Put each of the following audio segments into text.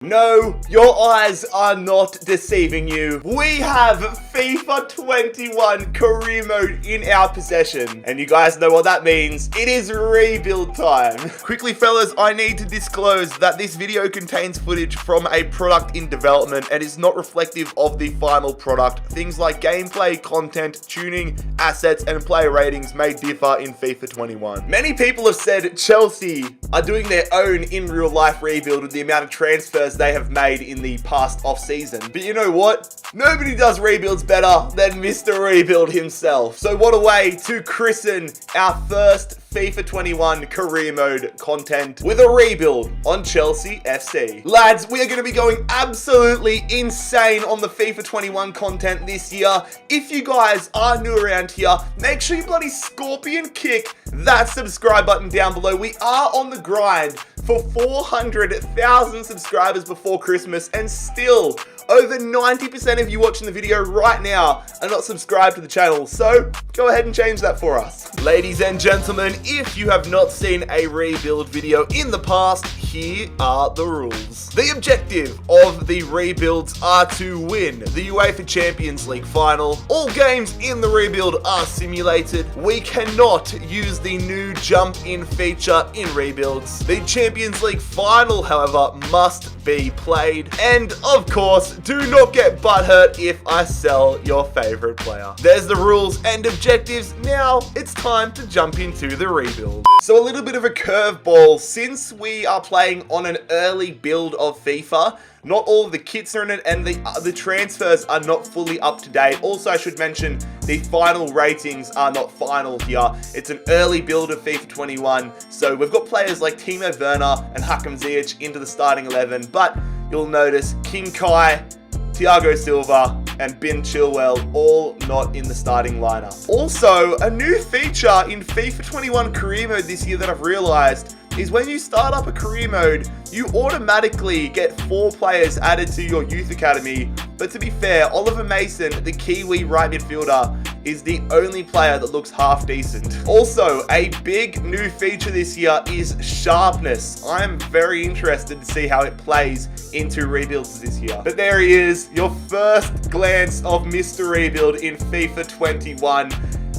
No, your eyes are not deceiving you. We have FIFA 21 career mode in our possession. And you guys know what that means. It is rebuild time. Quickly, fellas, I need to disclose that this video contains footage from a product in development and is not reflective of the final product. Things like gameplay, content, tuning, assets, and player ratings may differ in FIFA 21. Many people have said Chelsea are doing their own in real life rebuild with the amount of transfers they have made in the past off season. But you know what? Nobody does rebuilds better than Mr. Rebuild himself. So what a way to christen our first FIFA 21 career mode content with a rebuild on Chelsea FC. Lads, we are going to be going absolutely insane on the FIFA 21 content this year. If you guys are new around here, make sure you bloody scorpion kick that subscribe button down below. We are on the grind for 400,000 subscribers before Christmas, and still over 90% of you watching the video right now are not subscribed to the channel, so go ahead and change that for us. Ladies and gentlemen, if you have not seen a rebuild video in the past, here are the rules. The objective of the rebuilds are to win the UEFA Champions League final. All games in the rebuild are simulated. We cannot use the new jump in feature in rebuilds. The Champions League final, however, must be played. And of course, do not get butthurt if I sell your favorite player. There's the rules and objectives. Now it's time to jump into the rebuild. So a little bit of a curveball. Since we are playing on an early build of FIFA, not all of the kits are in it, and the transfers are not fully up to date. Also, I should mention the final ratings are not final here. It's an early build of FIFA 21, so we've got players like Timo Werner and Hakim Ziyech into the starting 11, but you'll notice King Kai, Thiago Silva, and Ben Chilwell all not in the starting lineup. Also, a new feature in FIFA 21 career mode this year that I've realized is when you start up a career mode, you automatically get 4 players added to your youth academy. But to be fair, Oliver Mason, the Kiwi right midfielder, is the only player that looks half decent. Also, a big new feature this year is sharpness. I am very interested to see how it plays into rebuilds this year. But there he is, your first glance of Mr. Rebuild in FIFA 21.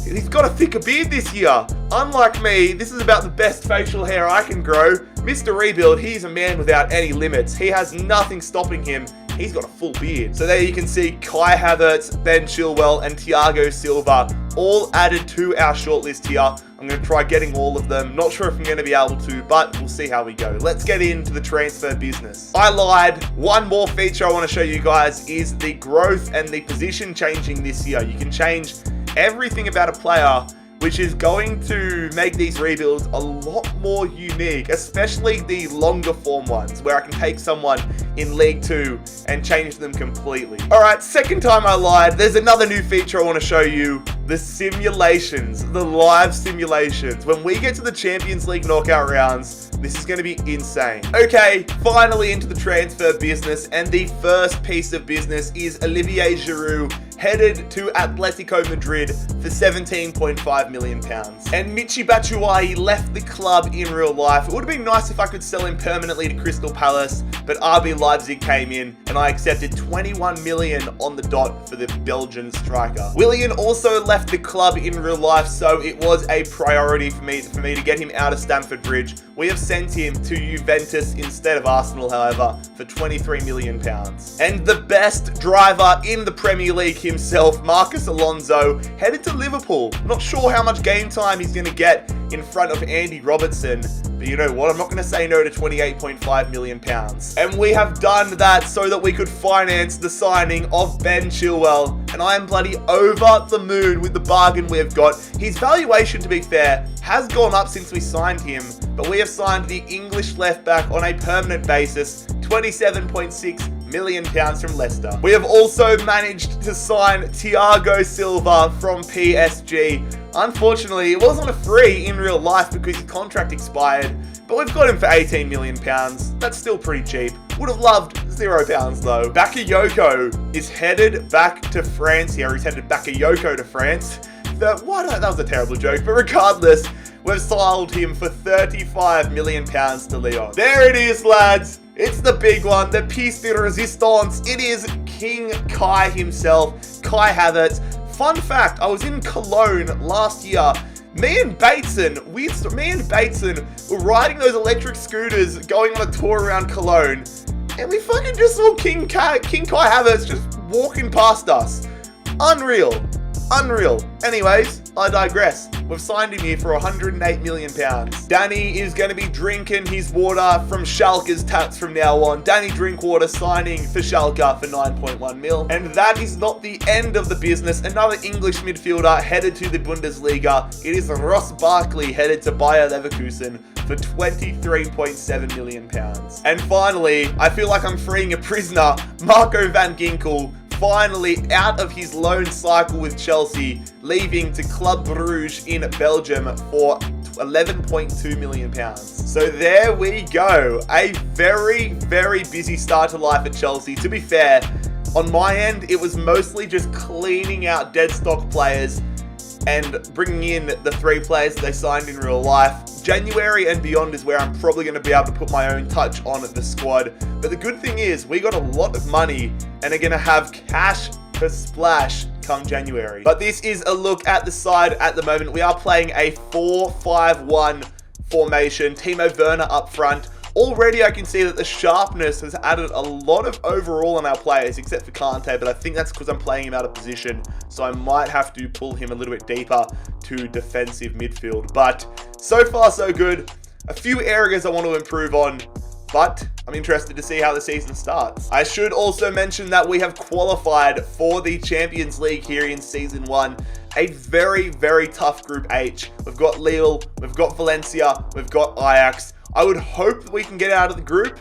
He's got a thicker beard this year. Unlike me, this is about the best facial hair I can grow. Mr. Rebuild, he's a man without any limits. He has nothing stopping him. He's got a full beard. So there you can see Kai Havertz, Ben Chilwell, and Thiago Silva all added to our shortlist here. I'm going to try getting all of them. Not sure if I'm going to be able to, but we'll see how we go. Let's get into the transfer business. I lied. One more feature I want to show you guys is the growth and the position changing this year. You can change everything about a player, which is going to make these rebuilds a lot more unique, especially the longer form ones, where I can take someone in League 2 and change them completely. All right, second time I lied. There's another new feature I want to show you. The simulations, the live simulations. When we get to the Champions League knockout rounds, this is going to be insane. Okay, finally into the transfer business, and the first piece of business is Olivier Giroud headed to Atletico Madrid for £17.5 million. And Michy Batshuayi left the club in real life. It would have been nice if I could sell him permanently to Crystal Palace, but RB Leipzig came in and I accepted 21 million on the dot for the Belgian striker. Willian also left the club in real life, so it was a priority for me to get him out of Stamford Bridge. We have sent him to Juventus instead of Arsenal, however, for £23 million. And the best driver in the Premier League himself, Marcus Alonso, headed to Liverpool. Not sure how much game time he's going to get in front of Andy Robertson, but you know what? I'm not going to say no to £28.5 million. And we have done that so that we could finance the signing of Ben Chilwell. And I am bloody over the moon with the bargain we've got. His valuation, to be fair, has gone up since we signed him, but we have signed the English left back on a permanent basis, £27.6 million from Leicester. We have also managed to sign Thiago Silva from PSG. Unfortunately, it wasn't a free in real life because his contract expired, but we've got him for £18 million. That's still pretty cheap. Would have loved £0 though. Bakayoko is headed back to France here. He's headed Bakayoko to France. That was a terrible joke, but regardless, we've sold him for £35 million to Lyon. There it is, lads. It's the big one, the piece de resistance. It is King Kai himself, Kai Havertz. Fun fact, I was in Cologne last year. Me and Bateson were riding those electric scooters going on a tour around Cologne. And we fucking just saw King Kai Havertz just walking past us. Unreal. Anyways, I digress. We've signed him here for £108 million. Danny is going to be drinking his water from Schalke's taps from now on. Danny Drinkwater signing for Schalke for 9.1 mil. And that is not the end of the business. Another English midfielder headed to the Bundesliga. It is Ross Barkley headed to Bayer Leverkusen for £23.7 million. And finally, I feel like I'm freeing a prisoner, Marco van Ginkel, finally out of his loan cycle with Chelsea, leaving to Club Brugge in Belgium for £11.2 million. So there we go. A very, very busy start to life at Chelsea. To be fair, on my end, it was mostly just cleaning out dead stock players and bringing in the 3 players that they signed in real life. January and beyond is where I'm probably going to be able to put my own touch on the squad. But the good thing is we got a lot of money and are going to have cash to splash come January. But this is a look at the side at the moment. We are playing a 4-5-1 formation. Timo Werner up front. Already I can see that the sharpness has added a lot of overall on our players, except for Kante, but I think that's because I'm playing him out of position, so I might have to pull him a little bit deeper to defensive midfield. But so far so good. A few areas I want to improve on, but I'm interested to see how the season starts. I should also mention that we have qualified for the Champions League here in Season 1. A very, very tough Group H. We've got Lille, we've got Valencia, we've got Ajax. I would hope that we can get out of the group,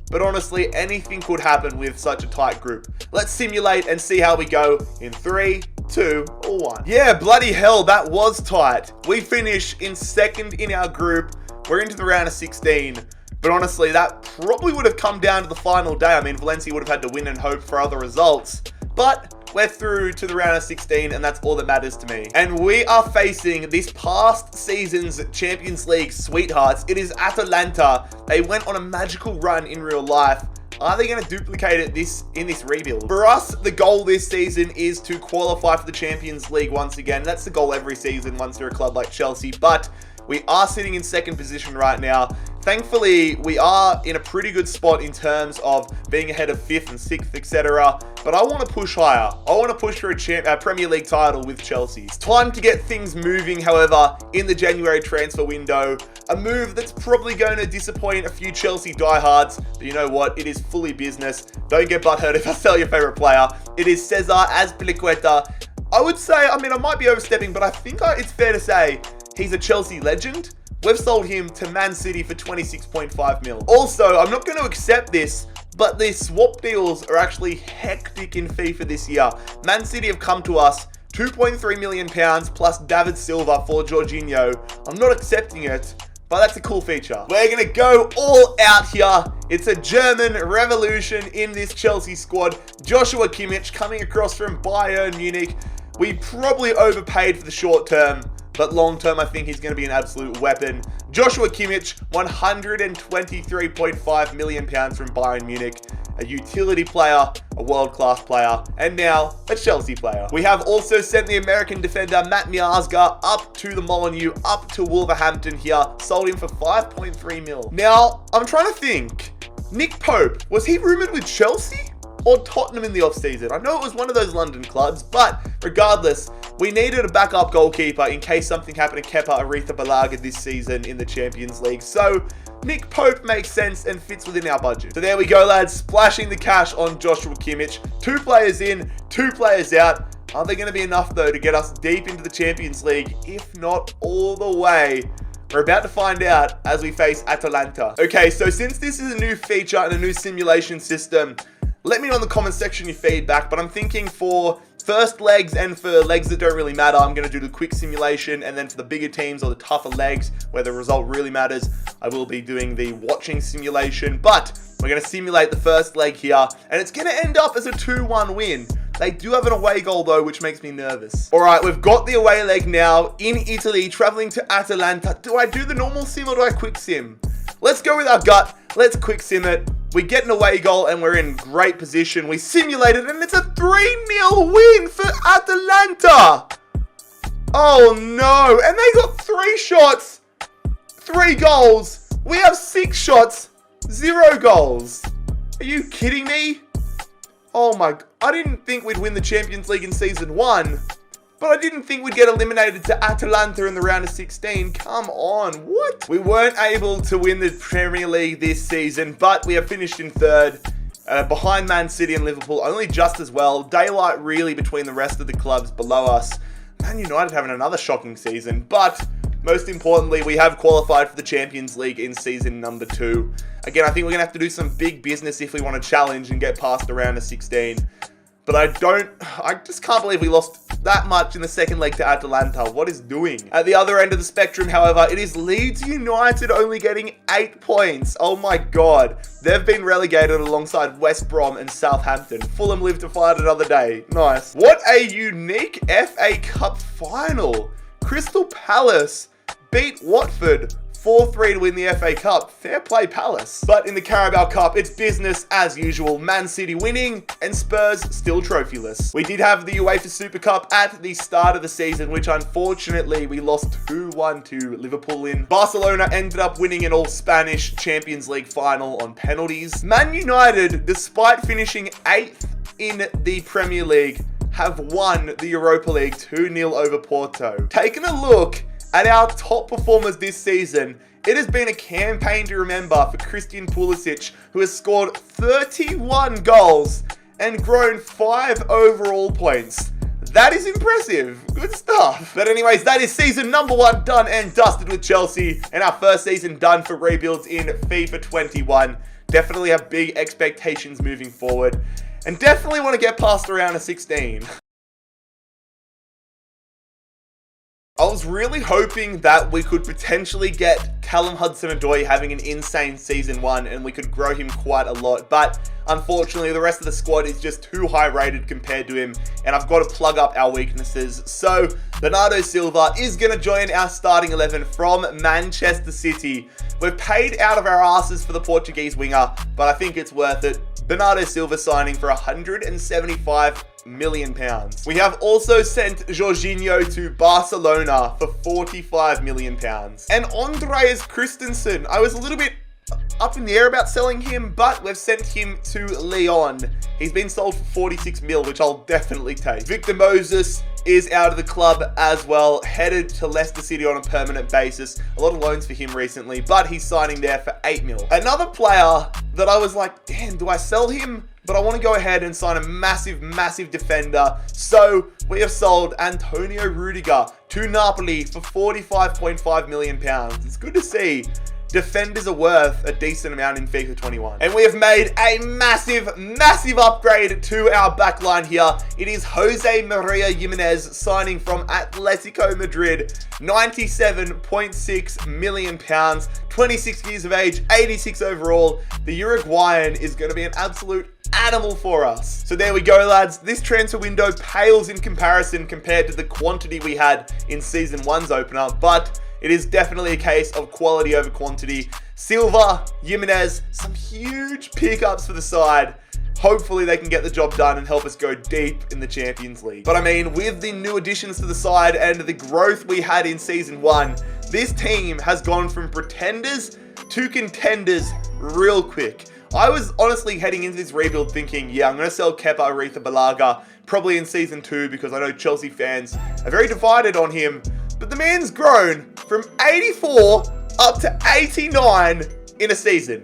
but honestly, anything could happen with such a tight group. Let's simulate and see how we go in 3, 2, or 1. Yeah, bloody hell, that was tight. We finished in second in our group. We're into the round of 16. But honestly, that probably would have come down to the final day. I mean, Valencia would have had to win and hope for other results. But we're through to the round of 16, and that's all that matters to me. And we are facing this past season's Champions League sweethearts. It is Atalanta. They went on a magical run in real life. Are they going to duplicate it in this rebuild? For us, the goal this season is to qualify for the Champions League once again. That's the goal every season once you're a club like Chelsea. But we are sitting in second position right now. Thankfully, we are in a pretty good spot in terms of being ahead of 5th and 6th, etc. But I want to push higher. I want to push for a Premier League title with Chelsea. It's time to get things moving, however, in the January transfer window. A move that's probably going to disappoint a few Chelsea diehards. But you know what? It is fully business. Don't get butthurt if I sell your favorite player. It is Cesar Azpilicueta. I would say, I might be overstepping, but I think it's fair to say he's a Chelsea legend. We've sold him to Man City for 26.5 mil. Also, I'm not going to accept this, but the swap deals are actually hectic in FIFA this year. Man City have come to us, £2.3 million plus David Silva for Jorginho. I'm not accepting it, but that's a cool feature. We're going to go all out here. It's a German revolution in this Chelsea squad. Joshua Kimmich coming across from Bayern Munich. We probably overpaid for the short term, but long term, I think he's going to be an absolute weapon. Joshua Kimmich, £123.5 million from Bayern Munich. A utility player, a world-class player, and now a Chelsea player. We have also sent the American defender Matt Miazga up to the Molineux, up to Wolverhampton here. Sold him for 5.3 mil. Now, I'm trying to think. Nick Pope, was he rumoured with Chelsea or Tottenham in the off-season? I know it was one of those London clubs, but regardless, we needed a backup goalkeeper in case something happened to Kepa Arrizabalaga this season in the Champions League. So Nick Pope makes sense and fits within our budget. So there we go, lads. Splashing the cash on Joshua Kimmich. 2 players in, 2 players out. Are they going to be enough, though, to get us deep into the Champions League, if not all the way? We're about to find out as we face Atalanta. Okay, so since this is a new feature and a new simulation system, let me know in the comment section your feedback, but I'm thinking for first legs and for legs that don't really matter, I'm going to do the quick simulation, and then for the bigger teams or the tougher legs where the result really matters, I will be doing the watching simulation. But we're going to simulate the first leg here, and it's going to end up as a 2-1 win. They do have an away goal though, which makes me nervous. All right, we've got the away leg now in Italy, traveling to Atalanta. Do I do the normal sim or do I quick sim? Let's go with our gut. Let's quick sim it. We get an away goal and we're in great position. We simulate it and it's a 3-0 win for Atalanta. Oh no, and they got 3 shots, 3 goals. We have 6 shots, 0 goals. Are you kidding me? Oh my, I didn't think we'd win the Champions League in Season 1, but I didn't think we'd get eliminated to Atalanta in the round of 16. Come on, what? We weren't able to win the Premier League this season, but we have finished in 3rd, behind Man City and Liverpool, only just as well. Daylight really between the rest of the clubs below us. Man United having another shocking season, but most importantly, we have qualified for the Champions League in season number 2. Again, I think we're going to have to do some big business if we want to challenge and get past the round of 16. But I just can't believe we lost that much in the second leg to Atalanta. What is doing? At the other end of the spectrum, however, it is Leeds United only getting 8 points. Oh my God. They've been relegated alongside West Brom and Southampton. Fulham live to fight another day. Nice. What a unique FA Cup final. Crystal Palace beat Watford 4-3 to win the FA Cup. Fair play, Palace. But in the Carabao Cup, it's business as usual. Man City winning and Spurs still trophyless. We did have the UEFA Super Cup at the start of the season, which unfortunately we lost 2-1 to Liverpool in. Barcelona ended up winning an all-Spanish Champions League final on penalties. Man United, despite finishing 8th in the Premier League, have won the Europa League 2-0 over Porto. Taking a look at our top performers this season, it has been a campaign to remember for Christian Pulisic, who has scored 31 goals and grown 5 overall points. That is impressive. Good stuff. But anyways, that is season number 1 done and dusted with Chelsea, and our first season done for rebuilds in FIFA 21. Definitely have big expectations moving forward, and definitely want to get past the round of 16. I was really hoping that we could potentially get Callum Hudson-Odoi having an insane season 1 and we could grow him quite a lot, but unfortunately the rest of the squad is just too high rated compared to him, and I've got to plug up our weaknesses. So Bernardo Silva is going to join our starting 11 from Manchester City. We're paid out of our asses for the Portuguese winger, but I think it's worth it. Bernardo Silva signing for £175 million. We have also sent Jorginho to Barcelona for £45 million. And Andreas Christensen, I was a little bit up in the air about selling him, but we've sent him to Lyon. He's been sold for 46 mil, which I'll definitely take. Victor Moses is out of the club as well, headed to Leicester City on a permanent basis. A lot of loans for him recently, but he's signing there for 8 mil. Another player that I was like, damn, do I sell him? But I want to go ahead and sign a massive, massive defender. So we have sold Antonio Rudiger to Napoli for £45.5 million. It's good to see defenders are worth a decent amount in FIFA 21. And we have made a massive, massive upgrade to our backline here. It is Jose Maria Jimenez signing from Atletico Madrid. £97.6 million, 26 years of age, 86 overall. The Uruguayan is going to be an absolute animal for us. So there we go, lads. This transfer window pales in comparison compared to the quantity we had in Season 1's opener, but it is definitely a case of quality over quantity. Silva, Jimenez, some huge pickups for the side. Hopefully they can get the job done and help us go deep in the Champions League. But I mean, with the new additions to the side and the growth we had in Season 1, this team has gone from pretenders to contenders real quick. I was honestly heading into this rebuild thinking, yeah, I'm going to sell Kepa Arrizabalaga probably in Season 2 because I know Chelsea fans are very divided on him. But the man's grown from 84 up to 89 in a season.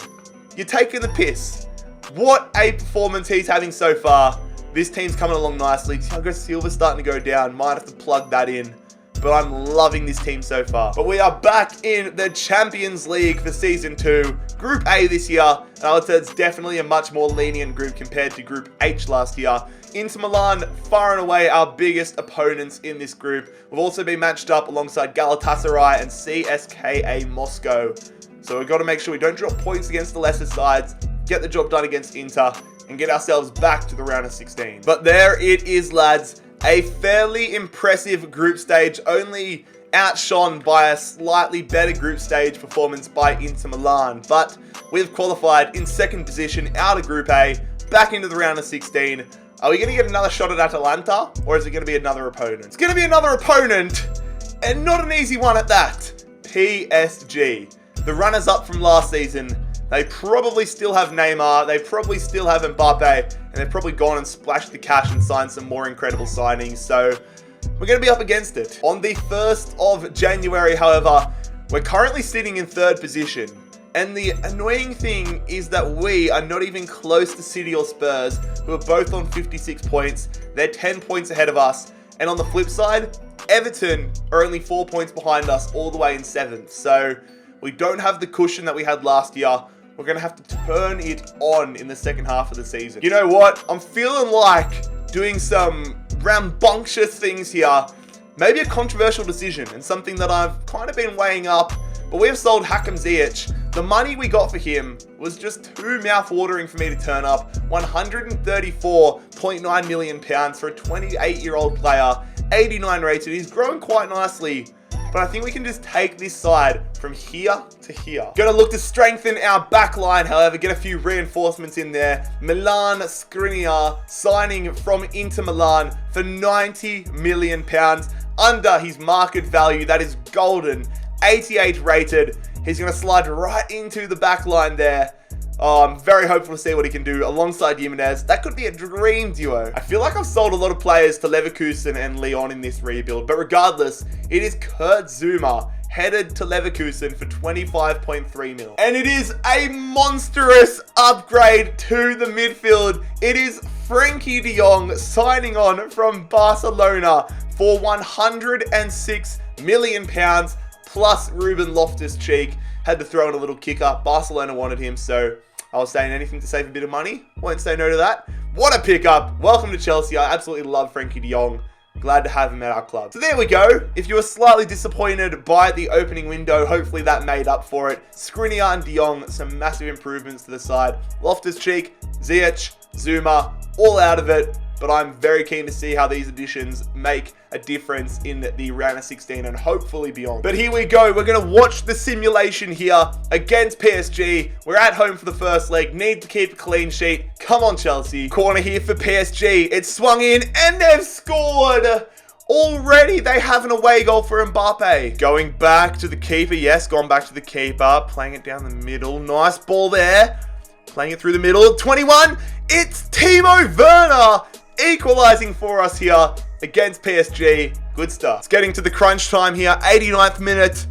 You're taking the piss. What a performance he's having so far. This team's coming along nicely. Thiago Silva's starting to go down. Might have to plug that in. But I'm loving this team so far. But we are back in the Champions League for Season 2. Group A this year. And I would say it's definitely a much more lenient group compared to Group H last year. Inter Milan, far and away our biggest opponents in this group. We've also been matched up alongside Galatasaray and CSKA Moscow. So we've got to make sure we don't drop points against the lesser sides, get the job done against Inter, and get ourselves back to the round of 16. But there it is, lads. A fairly impressive group stage. Only outshone by a slightly better group stage performance by Inter Milan. But we've qualified in second position out of Group A, back into the round of 16. Are we going to get another shot at Atalanta, or is it going to be another opponent? It's going to be another opponent, and not an easy one at that. PSG, the runners-up from last season. They probably still have Neymar, they probably still have Mbappe, and they've probably gone and splashed the cash and signed some more incredible signings, so we're going to be up against it. On the 1st of January, however, we're currently sitting in third position. And the annoying thing is that we are not even close to City or Spurs, who are both on 56 points. They're 10 points ahead of us. And on the flip side, Everton are only 4 points behind us all the way in 7th. So we don't have the cushion that we had last year. We're going to have to turn it on in the second half of the season. You know what? I'm feeling like doing some rambunctious things here. Maybe a controversial decision and something that I've kind of been weighing up. But we've sold Hakim Ziyech. The money we got for him was just too mouth-watering for me to turn up. £134.9 million for a 28-year-old player, 89 rated. He's growing quite nicely, but I think we can just take this side from here to here. Gonna look to strengthen our back line, however, get a few reinforcements in there. Milan Skriniar signing from Inter Milan for £90 million under his market value. That is golden. 88 rated. He's going to slide right into the back line there. Oh, I'm very hopeful to see what he can do alongside Jimenez. That could be a dream duo. I feel like I've sold a lot of players to Leverkusen and Lyon in this rebuild, but regardless, it is Kurt Zouma headed to Leverkusen for 25.3 mil. And it is a monstrous upgrade to the midfield. It is Frankie de Jong signing on from Barcelona for £106 million. Plus Ruben Loftus-Cheek. Had to throw in a little kicker. Barcelona wanted him, so I was saying anything to save a bit of money. Won't say no to that. What a pickup. Welcome to Chelsea. I absolutely love Frankie de Jong. Glad to have him at our club. So there we go. If you were slightly disappointed by the opening window, hopefully that made up for it. Skriniar and de Jong, some massive improvements to the side. Loftus-Cheek, Ziyech, Zouma, all out of it. But I'm very keen to see how these additions make a difference in the round of 16 and hopefully beyond. But here we go. We're going to watch the simulation here against PSG. We're at home for the first leg. Need to keep a clean sheet. Come on, Chelsea. Corner here for PSG. It's swung in and they've scored. Already they have an away goal for Mbappe. Going back to the keeper. Yes, gone back to the keeper. Playing it down the middle. Nice ball there. Playing it through the middle. 21. It's Timo Werner equalizing for us here against PSG. Good stuff. It's getting to the crunch time here. 89th minute.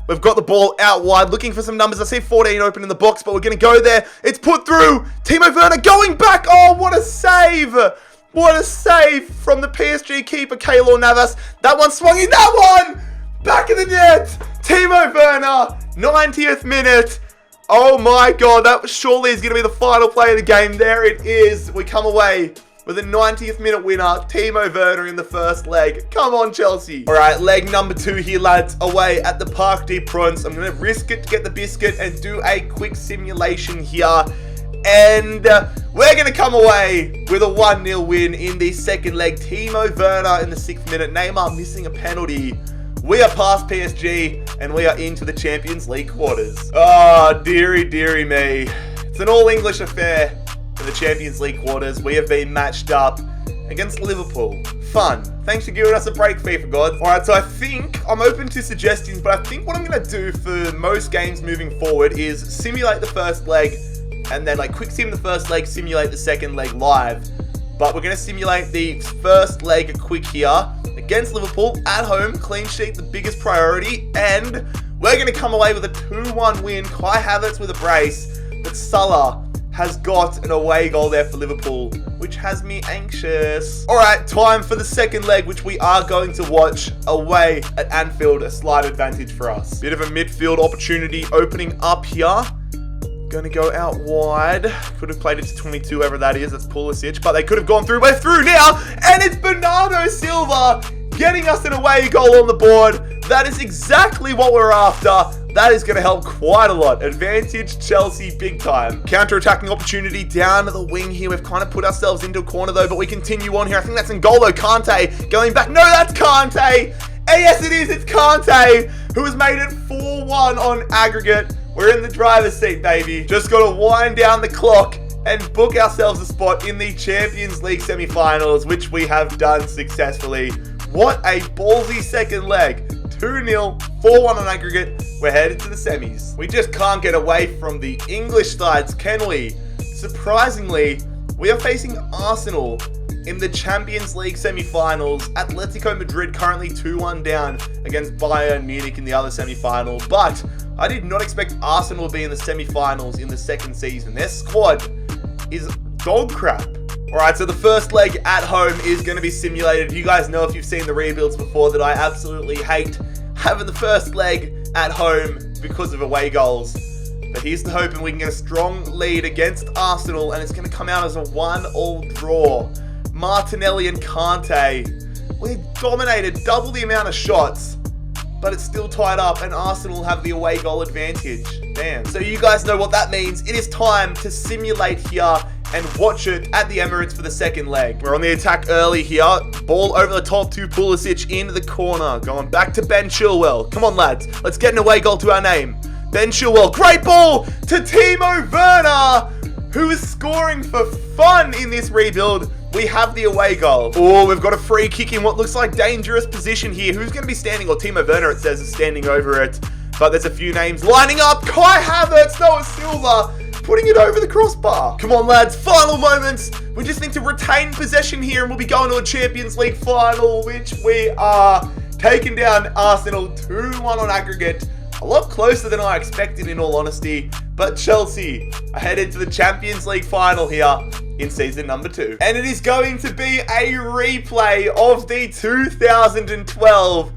We've got the ball out wide. Looking for some numbers. I see 14 open in the box, but we're going to go there. It's put through. Timo Werner going back. Oh, what a save. What a save from the PSG keeper, Keylor Navas. That one swung in. That one. Back of the net. Timo Werner. 90th minute. Oh my God. That surely is going to be the final play of the game. There it is. We come away with a 90th minute winner, Timo Werner in the first leg. Come on, Chelsea. All right, leg number 2 here, lads. Away at the Parc des Princes. I'm going to risk it to get the biscuit and do a quick simulation here. And we're going to come away with a 1-0 win in the second leg. Timo Werner in the 6th minute. Neymar missing a penalty. We are past PSG and we are into the Champions League quarters. Oh, dearie, dearie me. It's an all-English affair. For the Champions League quarters, we have been matched up against Liverpool. Fun. Thanks for giving us a break, FIFA gods. Alright, so I think I'm open to suggestions, but I think what I'm going to do for most games moving forward is simulate the first leg and then quick sim the first leg, simulate the second leg live. But we're going to simulate the first leg quick here against Liverpool at home. Clean sheet, the biggest priority. And we're going to come away with a 2-1 win. Kai Havertz with a brace, but Salah has got an away goal there for Liverpool, which has me anxious. All right, time for the second leg, which we are going to watch away at Anfield, a slight advantage for us. Bit of a midfield opportunity opening up here. Going to go out wide. Could have played it to 22, whoever that is. That's Pulisic, but they could have gone through. We're through now, and it's Bernardo Silva getting us an away goal on the board. That is exactly what we're after. That is going to help quite a lot. Advantage Chelsea big time. Counter-attacking opportunity down the wing here. We've kind of put ourselves into a corner though, but we continue on here. I think that's N'Golo Kante going back. No, that's Kante. And yes, it is. It's Kante, who has made it 4-1 on aggregate. We're in the driver's seat, baby. Just got to wind down the clock and book ourselves a spot in the Champions League semi-finals, which we have done successfully. What a ballsy second leg. 2-0, 4-1 on aggregate. We're headed to the semis. We just can't get away from the English sides, can we? Surprisingly, we are facing Arsenal in the Champions League semi-finals. Atletico Madrid currently 2-1 down against Bayern Munich in the other semi-final. But I did not expect Arsenal to be in the semi-finals in the second season. Their squad is dog crap. Alright, so the first leg at home is going to be simulated. You guys know, if you've seen the rebuilds before, that I absolutely hate having the first leg at home because of away goals. But here's the hope, and we can get a strong lead against Arsenal, and it's going to come out as a 1-1 draw. Martinelli and Kante, we dominated double the amount of shots, but it's still tied up, and Arsenal have the away goal advantage. Damn. So you guys know what that means. It is time to simulate here and watch it at the Emirates for the second leg. We're on the attack early here. Ball over the top to Pulisic into the corner. Going back to Ben Chilwell. Come on, lads. Let's get an away goal to our name. Ben Chilwell. Great ball to Timo Werner, who is scoring for fun in this rebuild. We have the away goal. Oh, we've got a free kick in what looks like dangerous position here. Who's going to be standing? Or Timo Werner, it says, is standing over it. But there's a few names lining up. Kai Havertz, Noah Silva, putting it over the crossbar. Come on, lads. Final moments. We just need to retain possession here, and we'll be going to a Champions League final, which we are taking down Arsenal 2-1 on aggregate. A lot closer than I expected, in all honesty. But Chelsea are headed to the Champions League final here in season number 2. And it is going to be a replay of the 2012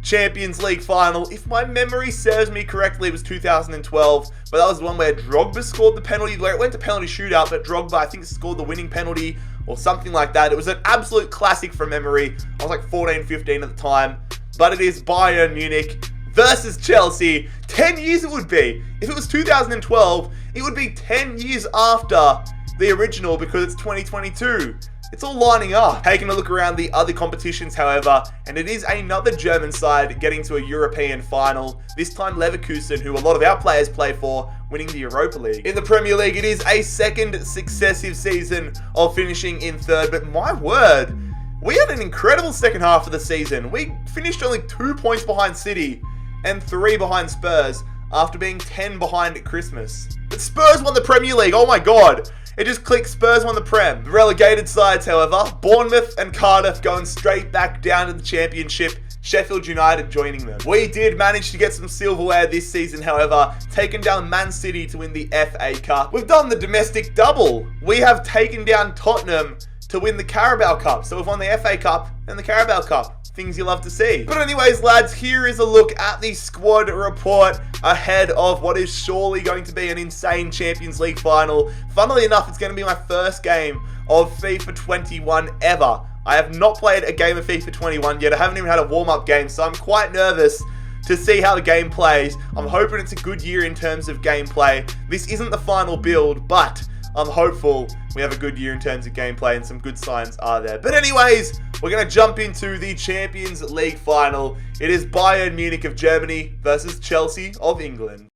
Champions League final. If my memory serves me correctly, it was 2012, but that was the one where Drogba scored the penalty, where it went to penalty shootout, but Drogba, I think, scored the winning penalty or something like that. It was an absolute classic from memory. I was like 14, 15 at the time, but it is Bayern Munich versus Chelsea. 10 years it would be. If it was 2012, it would be 10 years after the original, because it's 2022. It's all lining up. Taking a look around the other competitions, however, and it is another German side getting to a European final. This time Leverkusen, who a lot of our players play for, winning the Europa League. In the Premier League, it is a second successive season of finishing in third, but my word, we had an incredible second half of the season. We finished only 2 points behind City and 3 behind Spurs after being 10 behind at Christmas. But Spurs won the Premier League, oh my god. It just clicked, Spurs won the Prem. The relegated sides, however, Bournemouth and Cardiff going straight back down to the Championship, Sheffield United joining them. We did manage to get some silverware this season, however, taking down Man City to win the FA Cup. We've done the domestic double. We have taken down Tottenham to win the Carabao Cup. So we've won the FA Cup and the Carabao Cup. Things you love to see. But anyways, lads, here is a look at the squad report ahead of what is surely going to be an insane Champions League final. Funnily enough, it's going to be my first game of FIFA 21 ever. I have not played a game of FIFA 21 yet. I haven't even had a warm-up game, so I'm quite nervous to see how the game plays. I'm hoping it's a good year in terms of gameplay. This isn't the final build, but I'm hopeful we have a good year in terms of gameplay, and some good signs are there. But anyways, we're going to jump into the Champions League final. It is Bayern Munich of Germany versus Chelsea of England.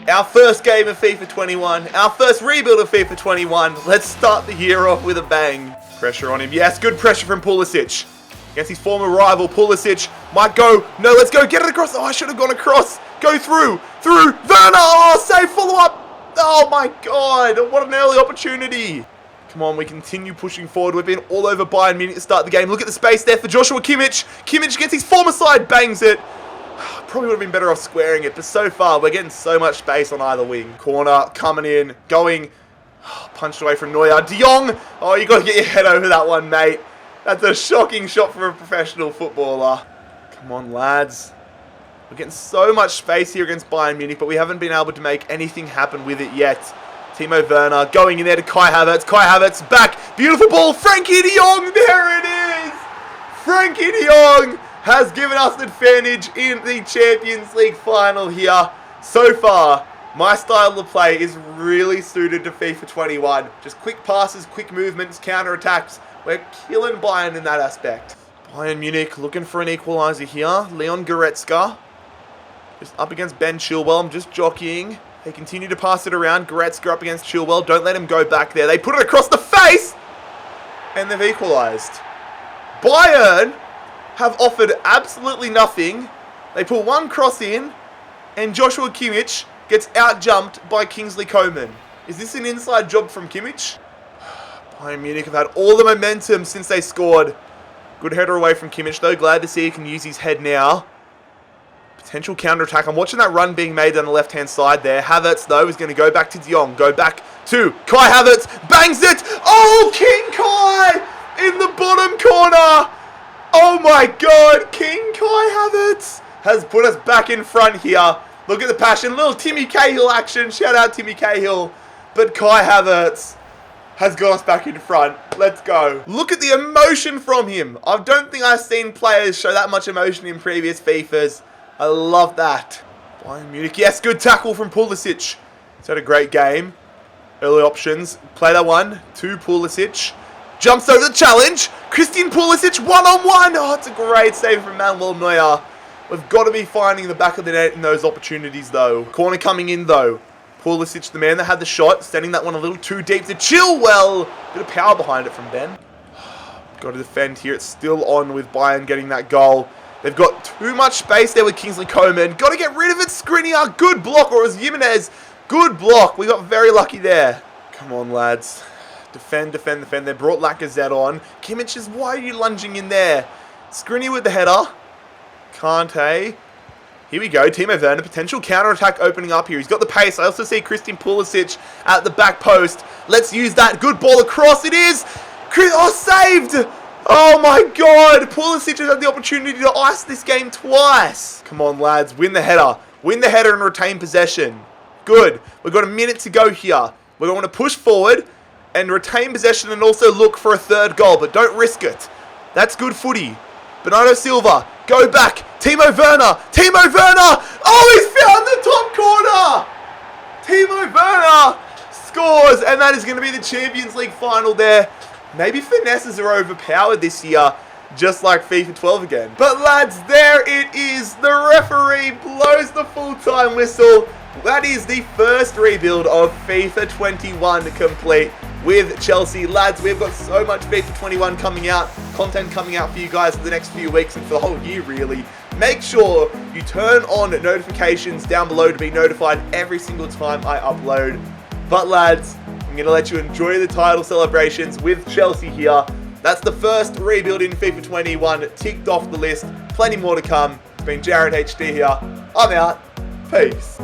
Our first game of FIFA 21, our first rebuild of FIFA 21. Let's start the year off with a bang. Pressure on him. Yes, good pressure from Pulisic. Against his former rival, Pulisic might go. No, let's go. Get it across. Oh, I should have gone across. Go through. Through. Werner. Oh, save. Follow up. Oh, my God. What an early opportunity. Come on, we continue pushing forward. We've been all over Bayern Munich to start the game. Look at the space there for Joshua Kimmich. Kimmich gets his former side, bangs it. Probably would have been better off squaring it, but so far we're getting so much space on either wing. Corner, coming in, going, punched away from Neuer. De Jong, oh, you got to get your head over that one, mate. That's a shocking shot for a professional footballer. Come on, lads. We're getting so much space here against Bayern Munich, but we haven't been able to make anything happen with it yet. Timo Werner going in there to Kai Havertz. Kai Havertz back. Beautiful ball. Frankie de Jong. There it is. Frankie de Jong has given us the advantage in the Champions League final here. So far, my style of play is really suited to FIFA 21. Just quick passes, quick movements, counter-attacks. We're killing Bayern in that aspect. Bayern Munich looking for an equaliser here. Leon Goretzka. Just up against Ben Chilwell. I'm just jockeying. They continue to pass it around. Goretzka up against Chilwell. Don't let him go back there. They put it across the face. And they've equalised. Bayern have offered absolutely nothing. They put one cross in. And Joshua Kimmich gets out-jumped by Kingsley Coman. Is this an inside job from Kimmich? Bayern Munich have had all the momentum since they scored. Good header away from Kimmich though. Glad to see he can use his head now. Potential counter-attack. I'm watching that run being made on the left-hand side there. Havertz, though, is going to go back to De Jong. Go back to Kai Havertz. Bangs it. Oh, King Kai in the bottom corner. Oh, my God. King Kai Havertz has put us back in front here. Look at the passion. Little Timmy Cahill action. Shout out Timmy Cahill. But Kai Havertz has got us back in front. Let's go. Look at the emotion from him. I don't think I've seen players show that much emotion in previous FIFAs. I love that. Bayern Munich. Yes, good tackle from Pulisic. He's had a great game. Early options. Play that one to Pulisic. Jumps over the challenge. Christian Pulisic one-on-one. Oh, it's a great save from Manuel Neuer. We've got to be finding the back of the net in those opportunities, though. Corner coming in, though. Pulisic, the man that had the shot, sending that one a little too deep to Chilwell. Bit of power behind it from Ben. Got to defend here. It's still on with Bayern getting that goal. They've got too much space there with Kingsley Coman. Got to get rid of it, Skriniar. Good block, or it was Jimenez. Good block. We got very lucky there. Come on, lads. Defend, defend, defend. They brought Lacazette on. Kimmich is, why are you lunging in there? Skriniar with the header. Kante. Here we go. Timo Werner. Potential counter-attack opening up here. He's got the pace. I also see Christian Pulisic at the back post. Let's use that. Good ball across. It is. Oh, saved. Oh my God. Pulisic has had the opportunity to ice this game twice. Come on, lads. Win the header. Win the header and retain possession. Good. We've got a minute to go here. We're going to push forward and retain possession and also look for a third goal, but don't risk it. That's good footy. Bernardo Silva. Go back. Timo Werner. Timo Werner. Oh, he's found the top corner. Timo Werner scores, and that is going to be the Champions League final there. Maybe finesses are overpowered this year, just like FIFA 12 again. But lads, there it is. The referee blows the full-time whistle. That is the first rebuild of FIFA 21 complete with Chelsea. Lads, we've got so much FIFA 21 coming out, content coming out for you guys for the next few weeks and for the whole year, really. Make sure you turn on notifications down below to be notified every single time I upload. But lads, I'm going to let you enjoy the title celebrations with Chelsea here. That's the first rebuild in FIFA 21 ticked off the list. Plenty more to come. It's been JarradHD here. I'm out. Peace.